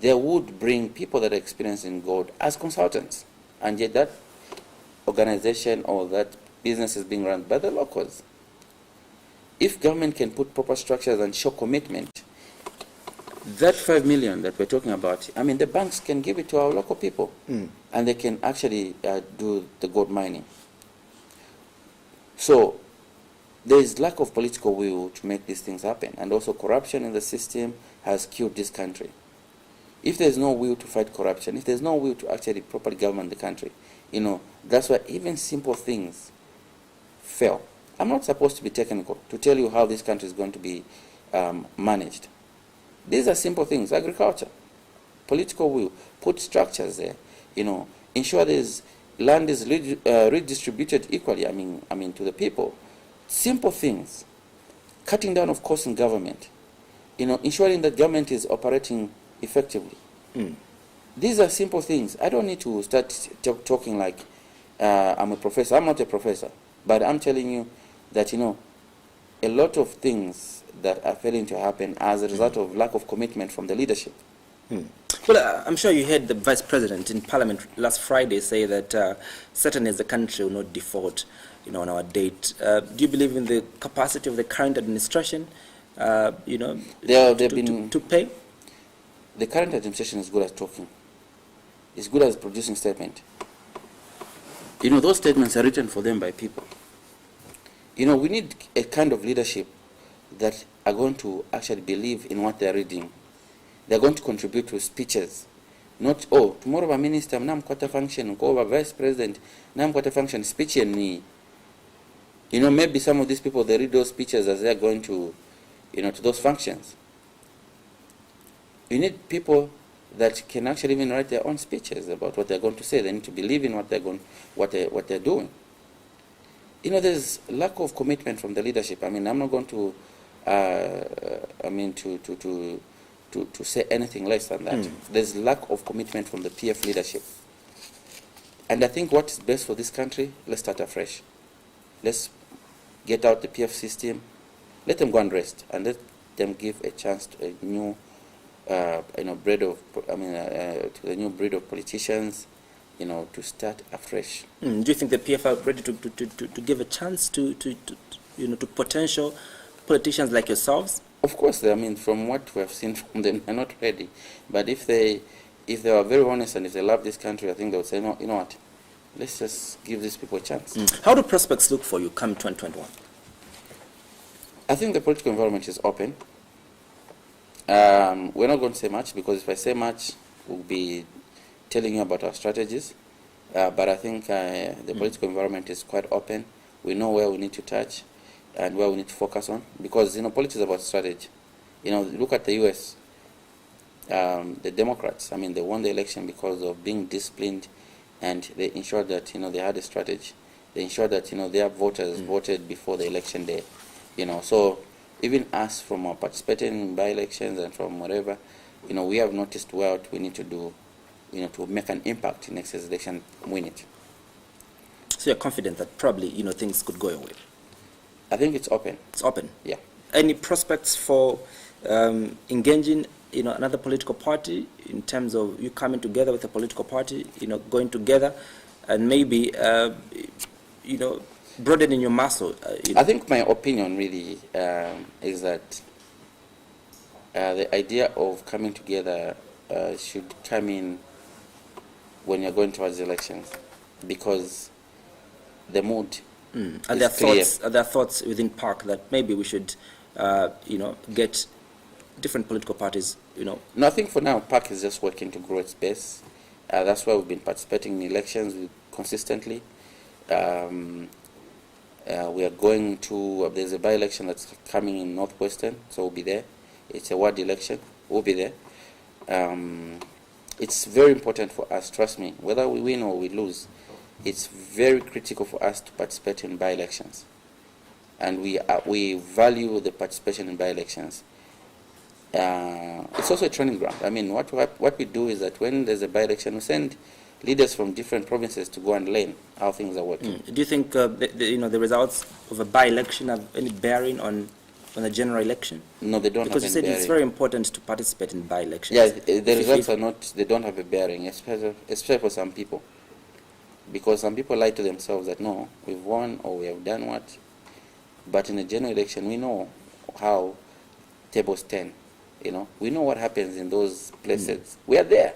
they would bring people that are experienced in gold as consultants, and yet that organization or that business is being run by the locals. If government can put proper structures and show commitment, that 5 million that we're talking about, the banks can give it to our local people, and they can actually do the gold mining. So there is lack of political will to make these things happen, and also corruption in the system has killed this country. If there's no will to fight corruption, if there's no will to actually properly govern the country, that's why even simple things fail. I'm not supposed to be technical to tell you how this country is going to be managed. These are simple things: agriculture, political will, put structures there, ensure there's land is redistributed equally, to the people. Simple things. Cutting down of costs in government, ensuring that government is operating effectively. These are simple things. I don't need to start talking like I'm a professor. I'm not a professor, but I'm telling you that, a lot of things that are failing to happen as a result of lack of commitment from the leadership. Well, I'm sure you heard the Vice President in Parliament last Friday say that certainly the country will not default, on our date. Do you believe in the capacity of the current administration, to pay? The current administration is good at talking. It's good at producing statements. Those statements are written for them by people. We need a kind of leadership that are going to actually believe in what they're reading. They're going to contribute to speeches. Not, tomorrow a minister, nam kwata function, over vice president, nam kwata function, speech ni. Maybe some of these people, they read those speeches as they're going to, to those functions. You need people that can actually even write their own speeches about what they're going to say. They need to believe in what they're doing. There's lack of commitment from the leadership. I'm not going to, to say anything less than that. There's lack of commitment from the PF leadership. And I think what is best for this country, let's start afresh. Let's get out the PF system, let them go and rest, and let them give a chance to a new, to the new breed of politicians, to start afresh. Do you think the PF are ready to give a chance to potential politicians like yourselves? Of course, from what we have seen from them, they're not ready. But if they are very honest and if they love this country, I think they would say, no, you know what, let's just give these people a chance. How do prospects look for you come 2021? I think the political environment is open. We're not going to say much, because if I say much, we'll be telling you about our strategies. But I think the political environment is quite open. We know where we need to touch and where we need to focus on, because politics is about strategy. Look at the US. The Democrats, they won the election because of being disciplined, and they ensured that they had a strategy. They ensured that their voters voted before the election day. So even us, from our participating in by-elections and from whatever, we have noticed what we need to do, to make an impact in next election, win it. So you're confident that probably things could go your way? I think it's open. It's open. Yeah. Any prospects for engaging another political party, in terms of you coming together with a political party, going together and maybe broadening your muscle? I think my opinion really is that the idea of coming together should come in when you're going towards elections, because the mood Are there thoughts within PARC that maybe we should get different political parties? No, I think for now PARC is just working to grow its base. That's why we've been participating in elections consistently. We are going to, there's a by-election that's coming in Northwestern, so we'll be there. It's a ward election, we'll be there. It's very important for us, trust me, whether we win or we lose, it's very critical for us to participate in by-elections. And we value the participation in by-elections. It's also a training ground. What we do is that when there's a by-election, we send leaders from different provinces to go and learn how things are working. Do you think the results of a by-election have any bearing on the general election? No, they don't. Because you said bearing. It's very important to participate in by-elections. Yeah, the results are not. They don't have a bearing, especially for some people, because some people lie to themselves that no, we've won or we have done what. But in a general election, we know how tables turn. We know what happens in those places. We are there.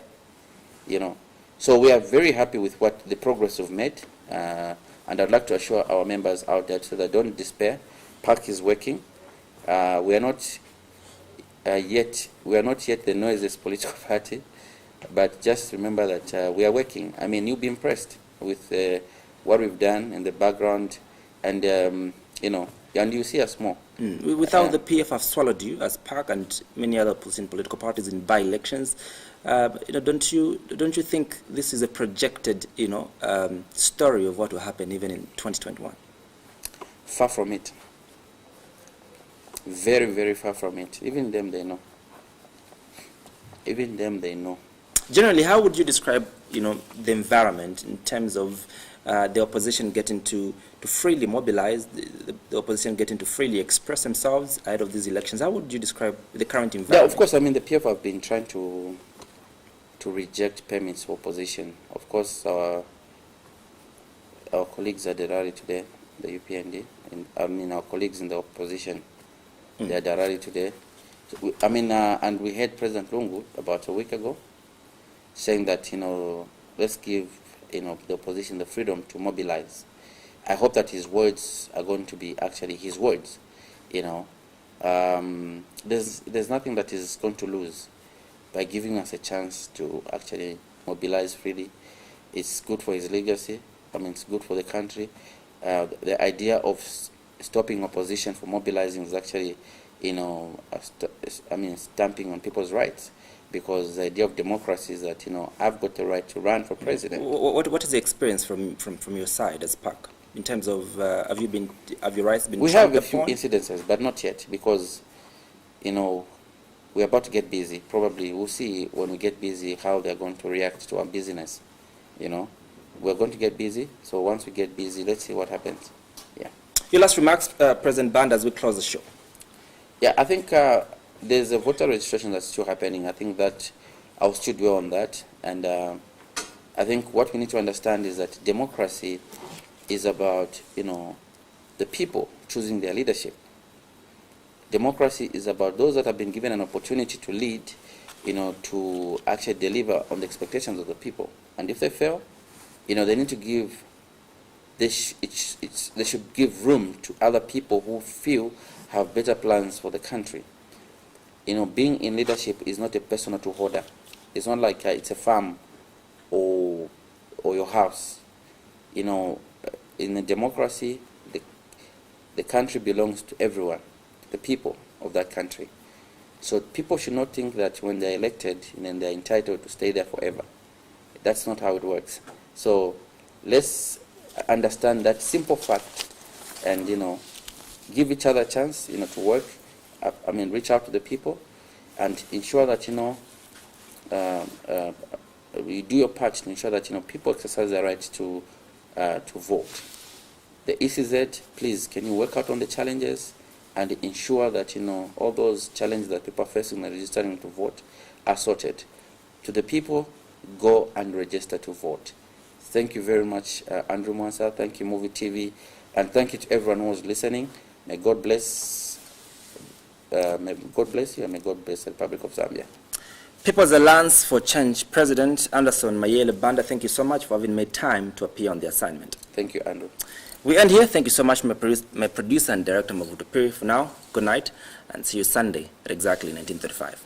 So we are very happy with what the progress we've made, and I'd like to assure our members out there so that don't despair. PARC is working. We are not yet the noisiest political party, but just remember that we are working. You'll be impressed with what we've done in the background, and and you see us more. Without the PF have swallowed you as PARC and many other political parties in by-elections, don't you think this is a projected story of what will happen even in 2021? Far from it. Very, very far from it. Even them, they know. Generally, how would you describe the environment in terms of the opposition getting to freely mobilize, the opposition getting to freely express themselves ahead of these elections? How would you describe the current environment? Yeah, of course, the PF have been trying to reject permits for opposition. Of course, our colleagues at the rally today, the UPND, and our colleagues in the opposition, they are at the rally today. And we had President Lungu about a week ago saying that, let's give, the opposition the freedom to mobilize. I hope that his words are going to be actually his words. There's nothing that is going to lose by giving us a chance to actually mobilize freely. It's good for his legacy. It's good for the country. The idea of stopping opposition from mobilizing is actually, stamping on people's rights, because the idea of democracy is that, I've got the right to run for president. What is the experience from your side as PAC in terms of have your rights been? We have a few incidences, but not yet, because we're about to get busy. Probably we'll see when we get busy how they're going to react to our busyness. We're going to get busy. So once we get busy, let's see what happens. Yeah. Your last remarks, President Banda, as we close the show. Yeah, I think there's a voter registration that's still happening. I think that I'll still dwell on that. And I think what we need to understand is that democracy is about, the people choosing their leadership. Democracy is about those that have been given an opportunity to lead, to actually deliver on the expectations of the people. And if they fail, they need to give, they should give room to other people who feel have better plans for the country. Being in leadership is not a personal to order. It's not like it's a farm or your house. In a democracy, the country belongs to everyone, the people of that country. So people should not think that when they're elected, they're entitled to stay there forever. That's not how it works. So let's understand that simple fact and, give each other a chance, to work. Reach out to the people and ensure that, you do your part to ensure that, people exercise their right to vote. The ECZ, please, can you work out on the challenges and ensure that, all those challenges that people are facing in registering to vote are sorted. To the people, go and register to vote. Thank you very much, Andrew Mwansa. Thank you, Muvi TV. And thank you to everyone who was listening. May God bless you, and may God bless the Republic of Zambia. People's Alliance for Change President Andyford Mayele Banda, thank you so much for having made time to appear on the assignment. Thank you, Andrew. We end here. Thank you so much, my producer and director, Mavuto Piri. For now, good night, and see you Sunday at exactly 19:35.